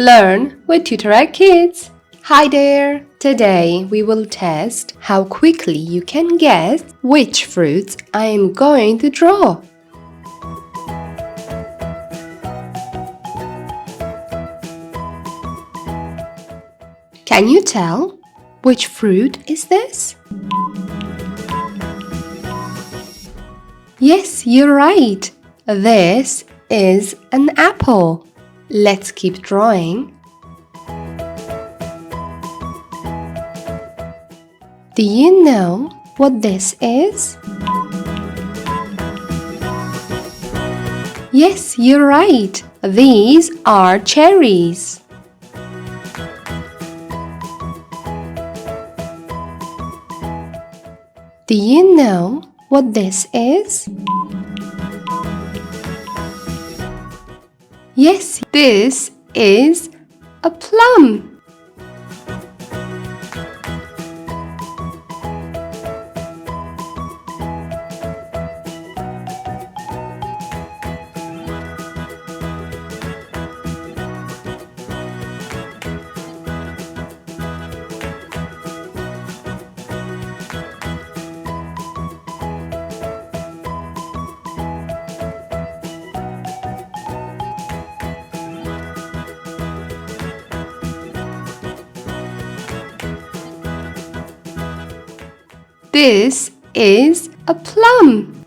Learn with Tutor Kids. Hi there! Today we will test how quickly you can guess which fruits I am going to draw. Can you tell which fruit is this? Yes, you're right. This is an apple. Let's keep drawing. Do you know what this is? Yes, you're right. These are cherries. Do you know what this is? Yes, this is a plum. This is a plum.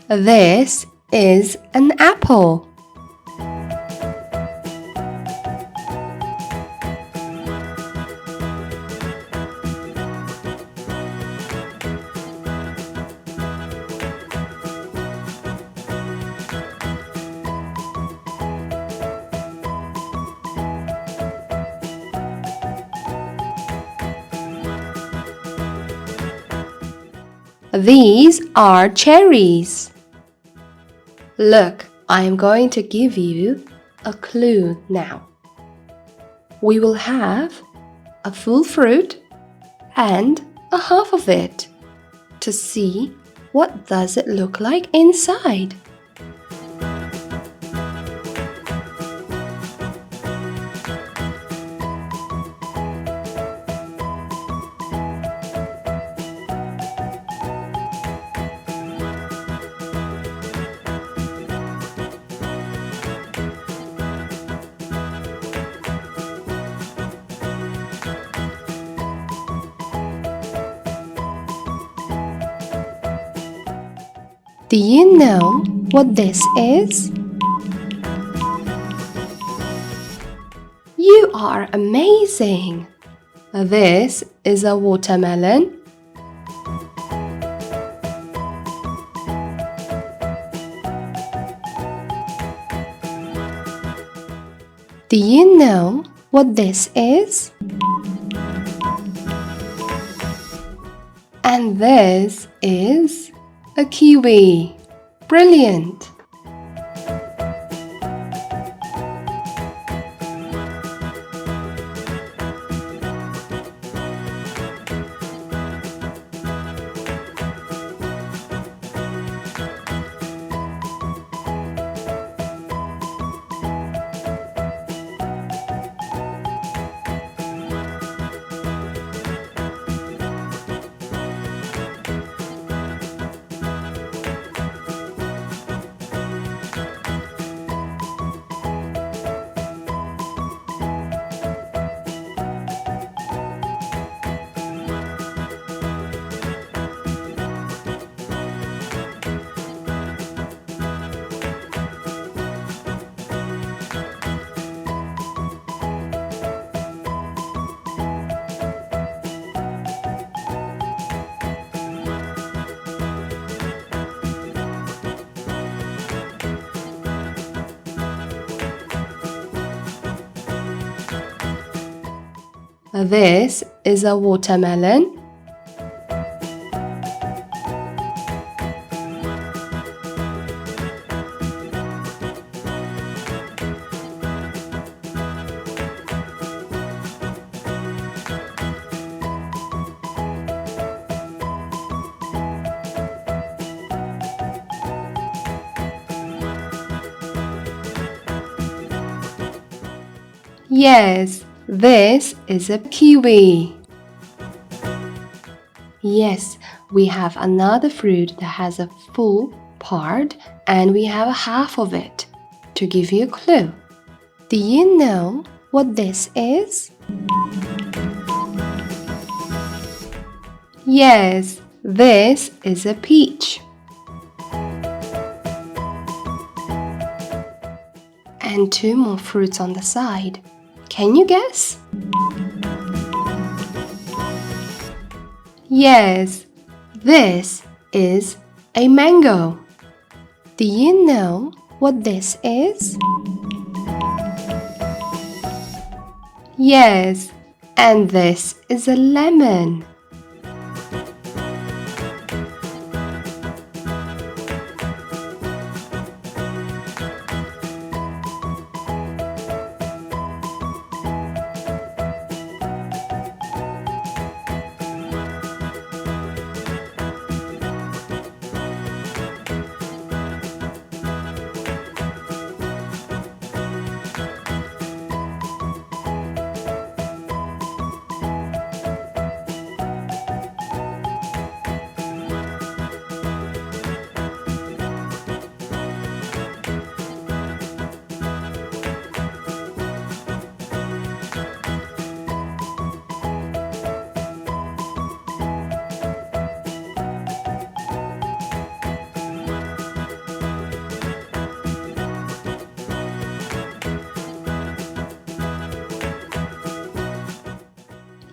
This is an apple. These are cherries. Look, I am going to give you a clue now. We will have a full fruit and a half of it to see what does it look like inside. Do you know what this is? You are amazing! This is a watermelon. Do you know what this is? And this is a kiwi. Brilliant! This is a watermelon. Yes, this is a kiwi. Yes, we have another fruit that has a full part and we have half of it. To give you a clue, do you know what this is? Yes, this is a peach. And two more fruits on the side. Can you guess? Yes, this is a mango. Do you know what this is? Yes, and this is a lemon.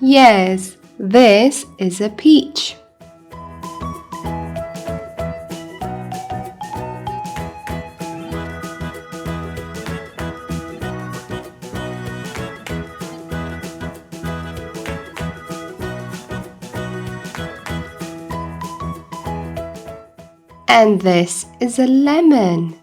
Yes, this is a peach. And this is a lemon.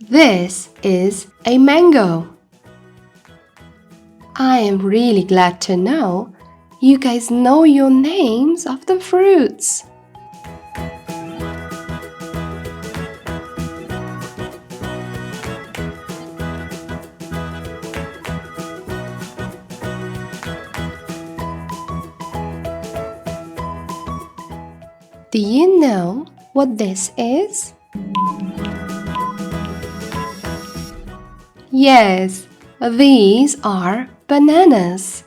This is a mango. I am really glad to know you guys know your names of the fruits. Do you know what this is? Yes, these are bananas.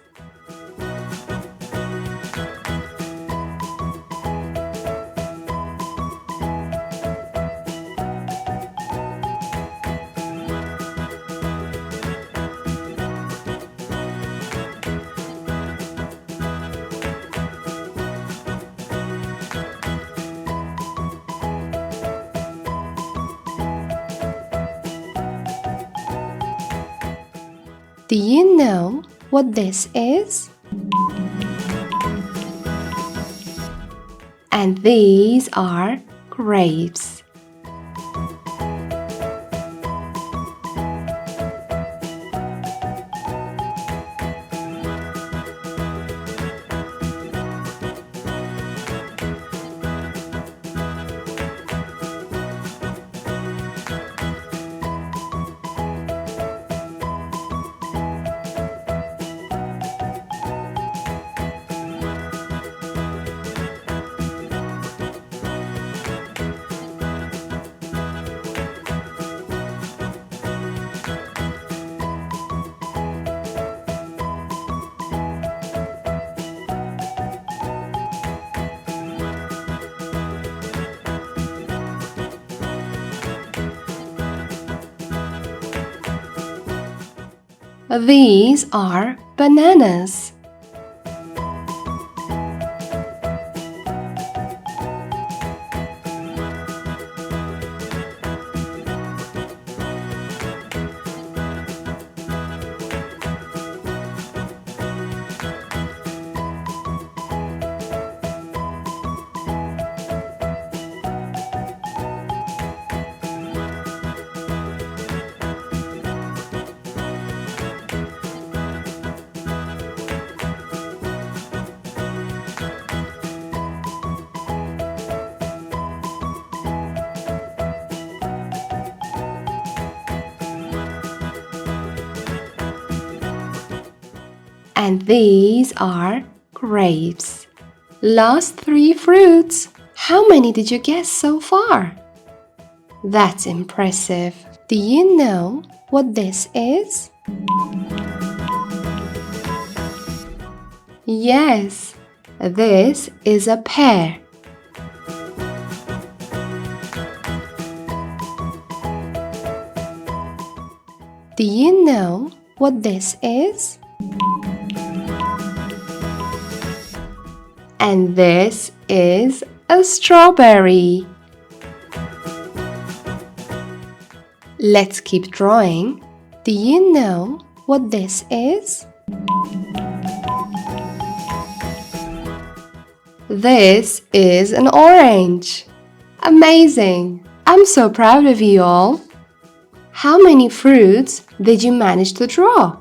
Do you know what this is? And these are grapes. These are bananas. And these are grapes. Last 3 fruits. How many did you guess so far? That's impressive. Do you know what this is? Yes, this is a pear. Do you know what this is? And this is a strawberry. Let's keep drawing. Do you know what this is? This is an orange. Amazing! I'm so proud of you all. How many fruits did you manage to draw?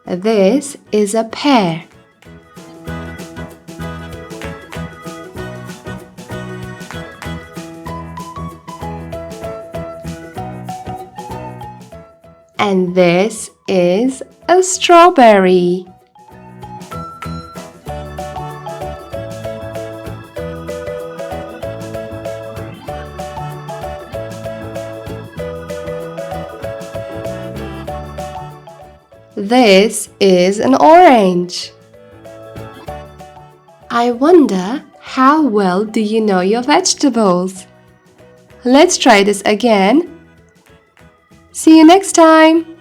This is a pear. And this is a strawberry. This is an orange. I wonder, how well do you know your vegetables? Let's try this again. See you next time.